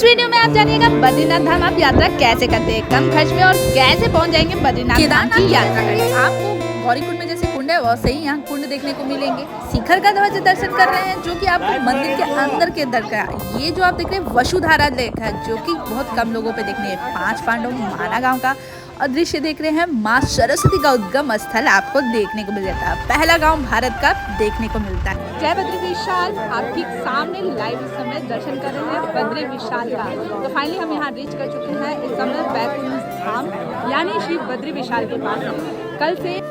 इस वीडियो में आप जानिएगा बद्रीनाथ धाम आप यात्रा कैसे करते हैं, कम खर्च में और कैसे पहुंच जाएंगे बद्रीनाथ धाम की यात्रा करने। आपको गौरीकुंड में जैसे कुंड है वैसे ही यहाँ कुंड देखने को मिलेंगे। शिखर का ध्वज दर्शन कर रहे हैं जो कि आपको मंदिर के अंदर के दरगाह। ये जो आप देख रहे हैं वसुधारा लेक है जो कि बहुत कम लोगों पे देखने है। 5 पांडव माना गांव का और दृश्य देख रहे हैं। माँ सरस्वती का उद्गम स्थल आपको देखने को मिल जाता है। पहला गांव भारत का देखने को मिलता है। जय बद्री विशाल, आप ठीक सामने लाइव इस समय दर्शन कर रहे हैं बद्री विशाल का। तो फाइनली हम यहाँ रीच कर चुके हैं। इस समय बैकुंठ धाम यानी श्री बद्री विशाल के पास है। कल से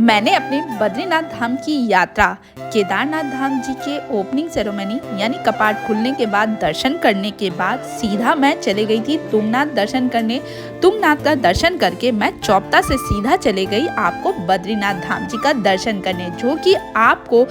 मैंने अपने बद्रीनाथ धाम की यात्रा केदारनाथ धाम जी के ओपनिंग सेरेमनी यानी कपाट खुलने के बाद दर्शन करने के बाद सीधा मैं चले गई थी तुंगनाथ दर्शन करने। तुंगनाथ का दर्शन करके मैं चौपता से सीधा चले गई आपको बद्रीनाथ धाम जी का दर्शन करने, जो कि आपको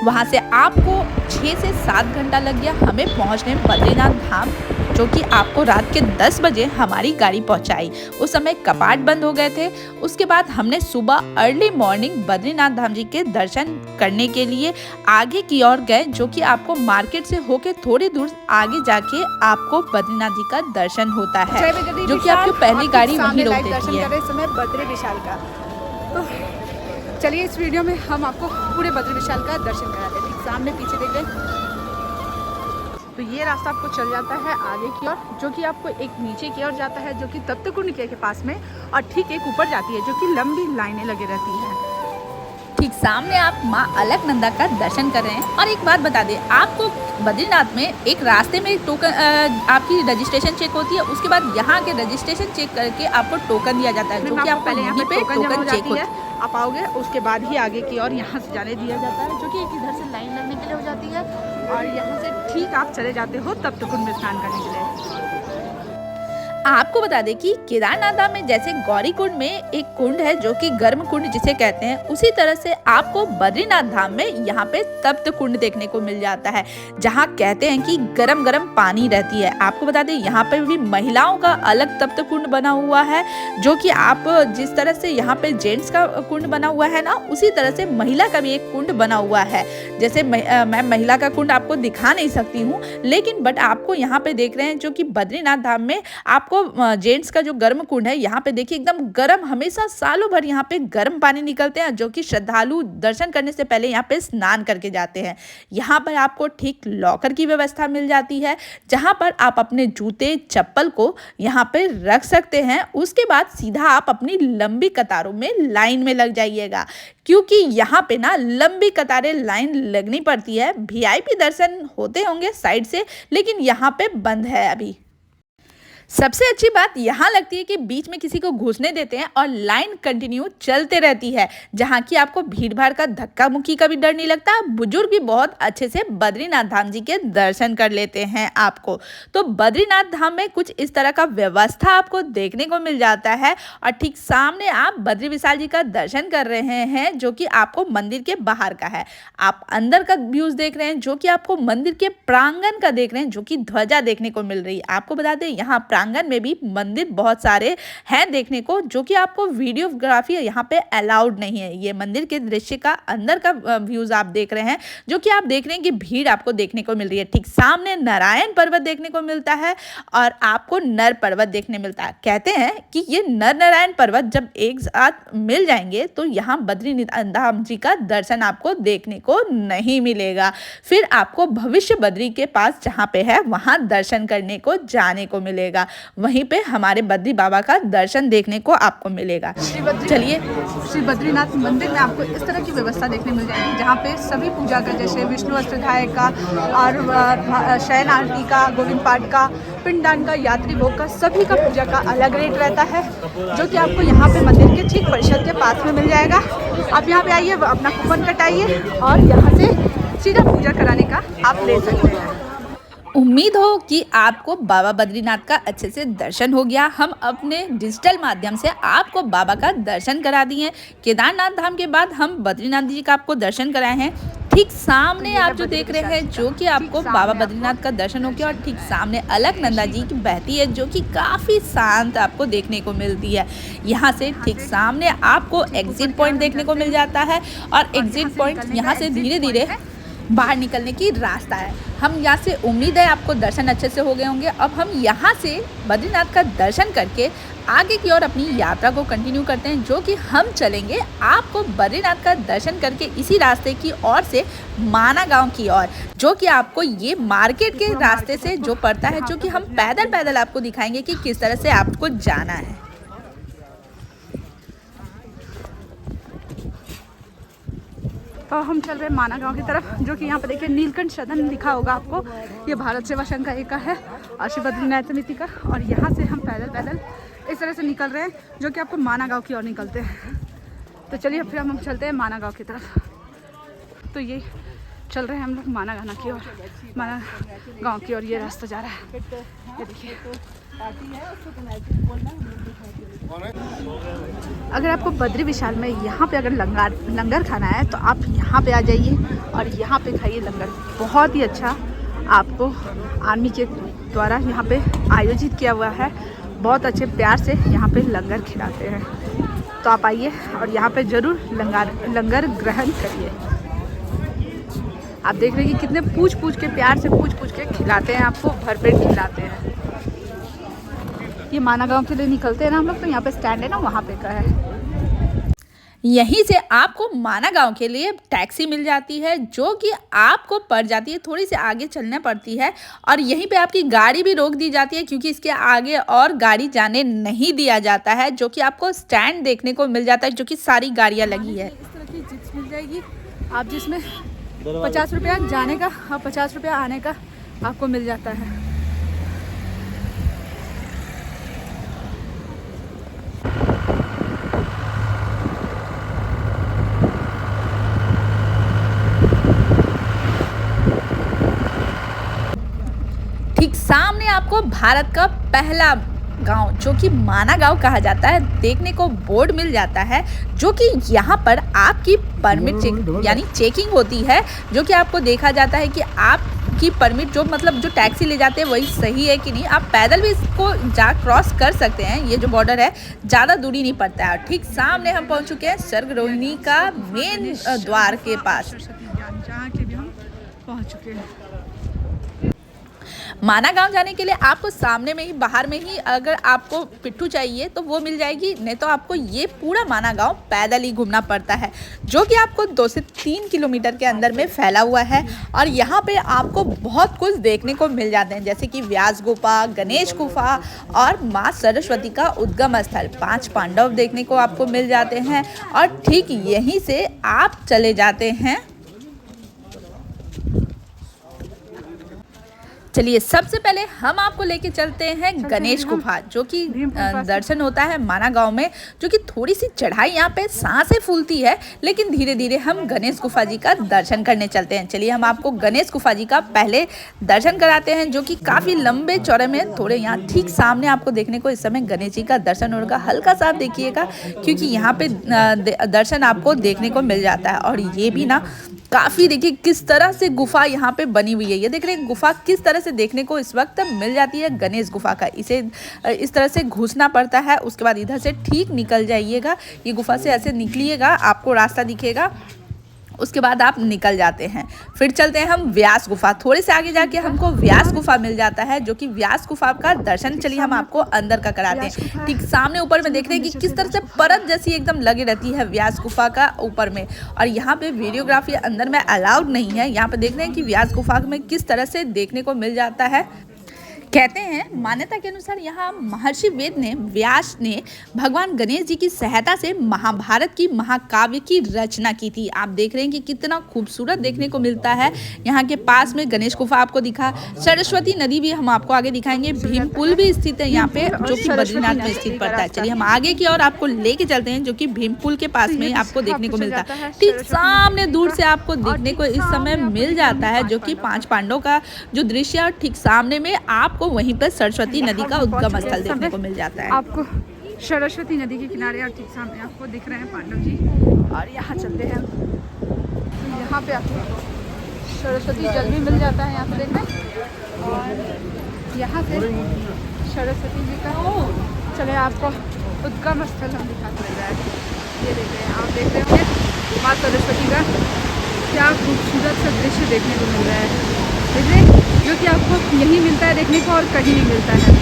वहाँ से आपको 6 से 7 घंटा लग गया हमें पहुँचने बद्रीनाथ धाम, जो कि आपको रात के 10 बजे हमारी गाड़ी पहुंचाई। उस समय कपाट बंद हो गए थे। उसके बाद हमने सुबह अर्ली मॉर्निंग बद्रीनाथ धाम जी के दर्शन करने के लिए आगे की ओर गए, जो कि आपको मार्केट से होके थोड़ी दूर आगे जाके आपको बद्रीनाथ जी का दर्शन होता है, जो कि आपकी पहली गाड़ी वहीं रोक देती है। इस समय बद्री विशाल का तो चलिए इस वीडियो में हम आपको पूरे बद्री विशाल का दर्शन कराते हैं। ठीक सामने पीछे देख रहे हैं तो ये रास्ता आपको चल जाता है आगे की ओर, जो कि आपको एक नीचे की ओर जाता है जो कि तप्तकुंड के पास में, और ठीक एक ऊपर जाती है जो कि लंबी लाइनें लगी रहती हैं। ठीक सामने आप माँ अलकनंदा का दर्शन कर रहे हैं। और एक बात बता दें आपको, बद्रीनाथ में एक रास्ते में टोकन आपकी रजिस्ट्रेशन चेक होती है। उसके बाद यहाँ के रजिस्ट्रेशन चेक करके आपको टोकन दिया जाता है, जो कि आप पहले यहाँ पे टोकन चेक होती है। आप आओगे उसके बाद ही आगे की ओर यहाँ से जाने दिया जाता है, जो कि एक इधर से लाइन लगने के लिए हो जाती है और यहाँ से ठीक आप चले जाते हो तप्तकुंड में स्नान करने के लिए। आपको बता दें कि केदारनाथ धाम में जैसे गौरीकुंड में एक कुंड है जो कि गर्म कुंड जिसे कहते हैं, उसी तरह से आपको बद्रीनाथ धाम में यहाँ पे तप्त कुंड देखने को मिल जाता है, जहाँ कहते हैं कि गरम गरम पानी रहती है। आपको बता दें यहाँ पे भी महिलाओं का अलग तप्त कुंड बना हुआ है, जो कि आप जिस तरह से यहाँ पे जेंट्स का कुंड बना हुआ है ना, उसी तरह से महिला का भी एक कुंड बना हुआ है। जैसे मैं महिला का कुंड आपको दिखा नहीं सकती हूँ, लेकिन बट आपको यहाँ पे देख रहे हैं जो कि बद्रीनाथ धाम में आपको जेंट्स का जो गर्म कुंड है यहाँ पे देखिए एकदम गर्म, हमेशा सालों भर यहाँ पे गर्म पानी निकलते हैं, जो कि श्रद्धालु दर्शन करने से पहले यहाँ पे स्नान करके जाते हैं। यहाँ पर आपको ठीक लॉकर की व्यवस्था मिल जाती है, जहाँ पर आप अपने जूते चप्पल को यहाँ पे रख सकते हैं। उसके बाद सीधा आप अपनी लंबी कतारों में लाइन में लग जाइएगा, क्योंकि यहाँ पे ना लंबी कतारें लाइन लगनी पड़ती है। VIP दर्शन होते होंगे साइड से, लेकिन यहाँ पे बंद है अभी। सबसे अच्छी बात यहाँ लगती है कि बीच में किसी को घुसने देते हैं और लाइन कंटिन्यू चलते रहती है, जहाँ की आपको भीड़ भाड़ का धक्का मुक्की का भी डर नहीं लगता। बुजुर्ग भी बहुत अच्छे से बद्रीनाथ धाम जी के दर्शन कर लेते हैं आपको। तो बद्रीनाथ धाम में कुछ इस तरह का व्यवस्था आपको देखने को मिल जाता है। और ठीक सामने आप बद्री विशाल जी का दर्शन कर रहे हैं, जो कि आपको मंदिर के बाहर का है। आप अंदर का व्यूज देख रहे हैं, जो कि आपको मंदिर के प्रांगण का देख रहे हैं, जो कि ध्वजा देखने को मिल रही है। आपको बता दें यहाँ प्रांगण में भी मंदिर बहुत सारे हैं देखने को, जो कि आपको वीडियोग्राफी यहाँ पे अलाउड नहीं है। ये मंदिर के दृश्य का अंदर का व्यूज आप देख रहे हैं, जो कि आप देख रहे हैं कि भीड़ आपको देखने को मिल रही है। ठीक सामने नारायण पर्वत देखने को मिलता है और आपको नर पर्वत देखने मिलता है। कहते हैं कि ये नर नारायण पर्वत जब एक साथ मिल जाएंगे तो यहाँ बद्रीनाथ धाम जी का दर्शन आपको देखने को नहीं मिलेगा। फिर आपको भविष्य बद्री के पास जहाँ पे है वहाँ दर्शन करने को जाने को मिलेगा। वहीं पे हमारे बद्री बाबा का दर्शन देखने को आपको मिलेगा। चलिए श्री बद्रीनाथ मंदिर में आपको इस तरह की व्यवस्था देखने मिल जाएगी, जहाँ पे सभी पूजा का जैसे विष्णु अष्टध्याय का और शयन आरती का, गोविंद पाठ का, पिंडदान का, यात्री भोग का, सभी का पूजा का अलग रेट रहता है, जो कि आपको यहाँ पे मंदिर के ठीक परिषद के पास में मिल जाएगा। आप यहाँ पे आइए, अपना कूपन कटाइए और यहाँ से सीधा पूजा कराने का आप ले सकते हैं। उम्मीद हो कि आपको बाबा बद्रीनाथ का अच्छे से दर्शन हो गया। हम अपने डिजिटल माध्यम से आपको बाबा का दर्शन करा दिए। केदारनाथ धाम के बाद हम बद्रीनाथ जी का आपको दर्शन कराए हैं। ठीक सामने आप जो देख रहे हैं, जो कि आपको बाबा बद्रीनाथ का दर्शन हो गया। और ठीक सामने अलकनंदा जी की बहती है, जो कि काफ़ी शांत आपको देखने को मिलती है। यहाँ से ठीक सामने आपको एग्जिट पॉइंट देखने को मिल जाता है और एग्जिट पॉइंट यहाँ से धीरे धीरे बाहर निकलने की रास्ता है। हम यहाँ से उम्मीद है आपको दर्शन अच्छे से हो गए होंगे। अब हम यहाँ से बद्रीनाथ का दर्शन करके आगे की ओर अपनी यात्रा को कंटिन्यू करते हैं, जो कि हम चलेंगे आपको बद्रीनाथ का दर्शन करके इसी रास्ते की ओर से माना गांव की ओर, जो कि आपको ये मार्केट के रास्ते से जो पड़ता है, जो कि हम पैदल पैदल आपको दिखाएंगे कि किस तरह से आपको जाना है। तो हम चल रहे हैं माना गांव की तरफ, जो कि यहाँ पर देखिए नीलकंठ सदन लिखा होगा आपको। ये भारत सेवा संघ का एक है और श्री बद्रीनाथ समिति का। और यहाँ से हम पैदल पैदल इस तरह से निकल रहे हैं, जो कि आपको माना गांव की ओर निकलते हैं। तो चलिए फिर हम चलते हैं माना गांव की तरफ। तो ये चल रहे हैं हम लोग माना की ओर, माना गाँव की ओर ये रास्ता जा रहा है। ये देखिए, अगर आपको बद्री विशाल में यहाँ पे अगर लंगर खाना है तो आप यहाँ पे आ जाइए और यहाँ पे खाइए लंगर। बहुत ही अच्छा आपको आर्मी के द्वारा यहाँ पे आयोजित किया हुआ है। बहुत अच्छे प्यार से यहाँ पे लंगर खिलाते हैं। तो आप आइए और यहाँ पे ज़रूर लंगर ग्रहण करिए। आप देख रहे हैं कि कितने पूछ के प्यार से पूछ के खिलाते हैं, आपको भरपेट खिलाते हैं। ये माना गांव के लिए निकलते हैं ना हम लोग, तो यहाँ पे स्टैंड है ना, वहाँ पे का है। यहीं से आपको माना गांव के लिए टैक्सी मिल जाती है, जो कि आपको पड़ जाती है, थोड़ी सी आगे चलना पड़ती है। और यहीं पे आपकी गाड़ी भी रोक दी जाती है, क्योंकि इसके आगे और गाड़ी जाने नहीं दिया जाता है, जो कि आपको स्टैंड देखने को मिल जाता है, जो कि सारी गाड़ियाँ लगी है। इस तरह की जिप्स मिल जाएगी आप, जिसमें 50 रुपया जाने का और 50 रुपया आने का आपको मिल जाता है। ठीक सामने आपको भारत का पहला गांव, जो कि माना गांव कहा जाता है, देखने को बोर्ड मिल जाता है, जो कि यहाँ पर आपकी परमिट यानी चेकिंग होती है, जो कि आपको देखा जाता है कि आपकी परमिट जो मतलब जो टैक्सी ले जाते हैं वही सही है कि नहीं। आप पैदल भी इसको क्रॉस कर सकते हैं। ये जो बॉर्डर है ज़्यादा दूरी नहीं पड़ता है। ठीक सामने हम पहुँच चुके हैं स्वर्ग रोहिणी का मेन द्वार के पास, जहाँ के भी हम पहुँच चुके हैं। माना गांव जाने के लिए आपको सामने में ही, बाहर में ही अगर आपको पिट्ठू चाहिए तो वो मिल जाएगी, नहीं तो आपको ये पूरा माना गांव पैदल ही घूमना पड़ता है, जो कि आपको 2 से 3 किलोमीटर के अंदर में फैला हुआ है। और यहाँ पे आपको बहुत कुछ देखने को मिल जाते हैं, जैसे कि व्यास गुफा, गणेश गुफा और माँ सरस्वती का उद्गम स्थल, 5 पांडव देखने को आपको मिल जाते हैं। और ठीक यहीं से आप चले जाते हैं। चलिए सबसे पहले हम आपको लेके चलते हैं गणेश गुफा, जो कि दर्शन होता है माना गांव में, जो कि थोड़ी सी चढ़ाई यहाँ पे सांसें फूलती है, लेकिन धीरे धीरे हम गणेश गुफा जी का दर्शन करने चलते हैं। चलिए हम आपको गणेश गुफा जी का पहले दर्शन कराते हैं, जो कि काफ़ी लंबे चौड़े में थोड़े यहाँ ठीक सामने आपको देखने को इस समय गणेश जी का दर्शन होगा। हल्का सा आप देखिएगा, क्योंकि यहाँ पे दर्शन आपको देखने को मिल जाता है। और ये भी ना काफ़ी देखिए किस तरह से गुफा यहाँ पे बनी हुई है। ये देख रहे हैं गुफा किस तरह से देखने को इस वक्त मिल जाती है गणेश गुफा का। इसे इस तरह से घुसना पड़ता है, उसके बाद इधर से ठीक निकल जाइएगा। ये गुफा से ऐसे निकलिएगा, आपको रास्ता दिखेगा, उसके बाद आप निकल जाते हैं। फिर चलते हैं हम व्यास गुफा। थोड़े से आगे जाके हमको व्यास गुफा मिल जाता है, जो कि व्यास गुफा का दर्शन चलिए हम आपको अंदर का कराते हैं। ठीक सामने ऊपर में देख रहे हैं कि किस तरह से परत जैसी एकदम लगी रहती है व्यास गुफा का ऊपर में। और यहाँ पे वीडियोग्राफी अंदर में अलाउड नहीं है। यहाँ पे देख रहे हैं कि व्यास गुफा में किस तरह से देखने को मिल जाता है। कहते हैं मान्यता के अनुसार यहाँ महर्षि वेद ने व्यास ने भगवान गणेश जी की सहायता से महाभारत की महाकाव्य की रचना की थी। आप देख रहे हैं कि कितना खूबसूरत देखने को मिलता है। यहाँ के पास में गणेश गुफा आपको दिखा, सरस्वती नदी भी हम आपको आगे दिखाएंगे, भीम पुल भी स्थित है यहाँ पे, जो कि बद्रीनाथ में स्थित पड़ता है। चलिए हम आगे की ओर आपको लेके चलते हैं, जो कि भीम पुल के पास में आपको देखने को मिलता है। ठीक सामने दूर से आपको देखने को इस समय मिल जाता है, जो कि 5 पांडवों का जो दृश्य है। और ठीक सामने में आप वहीं पर सरस्वती नदी का उद्गम स्थल देखने को मिल जाता है। आपको सरस्वती नदी के किनारे और ठीक सामने आपको दिख रहे हैं पांडव जी। और यहाँ चलते हैं, तो यहाँ पे आपको सरस्वती जल भी मिल जाता है, यहाँ पे देख रहे हैं। और यहाँ से सरस्वती जी का चले आपको उद्गम स्थल हम दिखाते रह जाए। ये देख रहे हैं, आप देख रहे होंगे माँ सरस्वती का क्या खूबसूरत सा दृश्य देखने को मिल रहा है, देखिए, जो कि आपको यहीं मिलता है देखने को और कहीं नहीं मिलता है।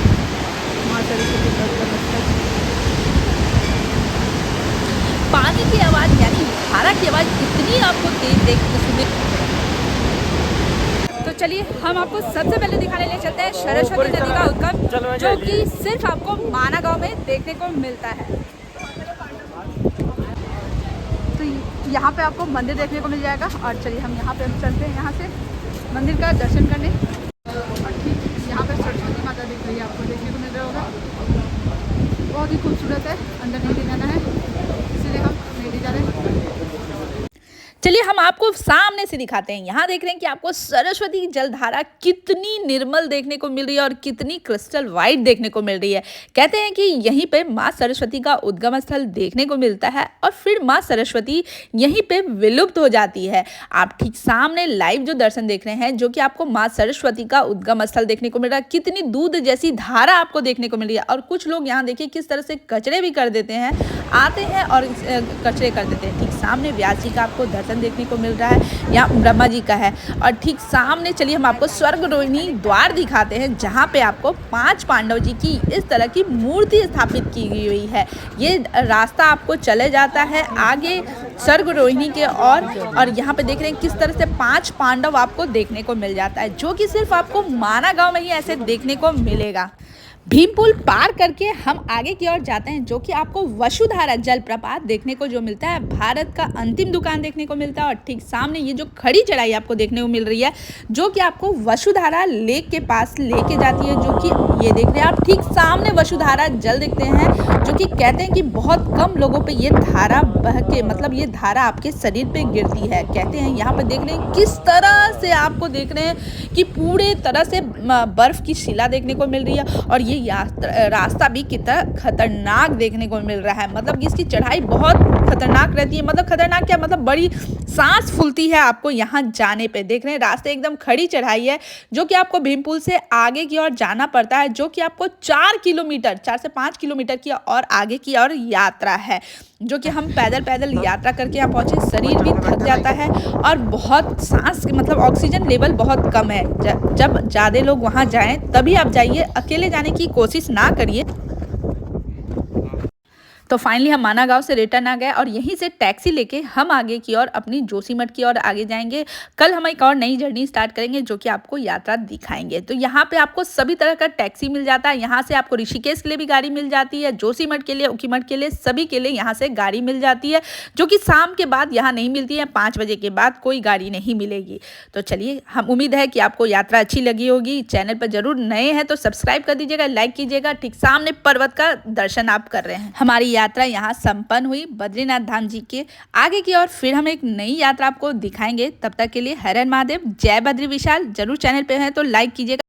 माँ सरस्वती का नमस्कार। पानी की आवाज़ यानी धारा की आवाज़ इतनी आपको तेज देखने सुने। तो चलिए हम आपको सबसे पहले दिखाने ले चलते हैं सरस्वती नदी का उद्गम, जो कि सिर्फ आपको माना गांव में देखने को मिलता है। तो यहाँ पे आपको मंदिर देखने को मिल जाएगा और चलिए हम यहाँ पे चलते हैं, यहाँ से मंदिर का दर्शन करने। और ठीक यहाँ पे सरस्वती माता दिख रही है, आपको देखने को मिल रहा होगा, बहुत ही खूबसूरत है। अंदर नहीं ले जाना है इसीलिए हम नहीं ले जा रहे हैं। चलिए हम आपको सामने से दिखाते हैं। यहाँ देख रहे हैं कि आपको सरस्वती की जलधारा कितनी निर्मल देखने को मिल रही है और कितनी क्रिस्टल वाइट देखने को मिल रही है। कहते हैं कि यहीं पे माँ सरस्वती का उद्गम स्थल देखने को मिलता है और फिर माँ सरस्वती यहीं पे विलुप्त हो जाती है। आप ठीक सामने लाइव जो दर्शन देख रहे हैं, जो कि आपको माँ सरस्वती का उद्गम स्थल देखने को मिल रहा है। कितनी दूध जैसी धारा आपको देखने को मिल रही है। और कुछ लोग यहाँ देखिए किस तरह से कचरे भी कर देते हैं, आते हैं और कचरे कर देते हैं। ठीक सामने व्यास जी का आपको दर्शन देखने को मिल रहा है, यहाँ ब्रह्मा जी का है। और ठीक सामने चलिए हम आपको स्वर्ग रोहिणी द्वार दिखाते हैं, जहाँ पे आपको 5 पांडव जी की इस तरह की मूर्ति स्थापित की हुई है। ये रास्ता आपको चले जाता है आगे स्वर्ग रोहिणी के और यहाँ पे देख रहे हैं किस तरह से 5 पांडव आपको देखने को मिल जाता है, जो कि सिर्फ आपको माना गांव में ही ऐसे देखने को मिलेगा। भीमपुल पार करके हम आगे की ओर जाते हैं, जो कि आपको वसुधारा जलप्रपात देखने को जो मिलता है, भारत का अंतिम दुकान देखने को मिलता है। और ठीक सामने ये जो खड़ी चढ़ाई आपको देखने को मिल रही है, जो कि आपको वसुधारा लेक के पास लेके जाती है, जो कि ये देख रहे हैं आप ठीक सामने वसुधारा जल देखते हैं, जो कि कहते हैं कि बहुत कम लोगों पे ये धारा बह के मतलब ये धारा आपके शरीर पे गिरती है। कहते हैं यहाँ पे देख रहे हैं किस तरह से आपको देख रहे हैं कि पूरे तरह से बर्फ की शिला देखने को मिल रही है। और ये रास्ता भी कितना खतरनाक देखने को मिल रहा है, मतलब इसकी चढ़ाई बहुत खतरनाक रहती है। मतलब खतरनाक क्या, मतलब बड़ी सांस फूलती है आपको यहाँ जाने पे। देख रहे हैं रास्ते एकदम खड़ी चढ़ाई है, जो कि आपको भीमपुल से आगे की ओर जाना पड़ता है, जो कि आपको 4 से 5 किलोमीटर की और आगे की ओर यात्रा है, जो कि हम पैदल यात्रा करके यहाँ पहुँचे। शरीर भी थक जाता है और बहुत सांस मतलब ऑक्सीजन लेवल बहुत कम है। जब ज़्यादा लोग वहाँ जाएं तभी आप जाइए, अकेले जाने की कोशिश ना करिए। तो फाइनली हम माना गांव से रिटर्न आ गए और यहीं से टैक्सी लेके हम आगे की ओर अपनी जोशीमठ की ओर आगे जाएंगे। कल हम एक और नई जर्नी स्टार्ट करेंगे, जो कि आपको यात्रा दिखाएंगे। तो यहाँ पे आपको सभी तरह का टैक्सी मिल जाता है। यहाँ से आपको ऋषिकेश के लिए भी गाड़ी मिल जाती है, जोशीमठ के लिए, ऊखीमठ के लिए, सभी के लिए यहाँ से गाड़ी मिल जाती है, जो कि शाम के बाद यहाँ नहीं मिलती है। 5 बजे के बाद कोई गाड़ी नहीं मिलेगी। तो चलिए, हम उम्मीद है कि आपको यात्रा अच्छी लगी होगी। चैनल पर जरूर नए हैं तो सब्सक्राइब कर दीजिएगा, लाइक कीजिएगा। ठीक सामने पर्वत का दर्शन आप कर रहे हैं। हमारी यात्रा यहाँ संपन्न हुई बद्रीनाथ धाम जी के आगे की और फिर हम एक नई यात्रा आपको दिखाएंगे। तब तक के लिए हर हर महादेव, जय बद्री विशाल। जरूर चैनल पे हैं तो लाइक कीजिएगा।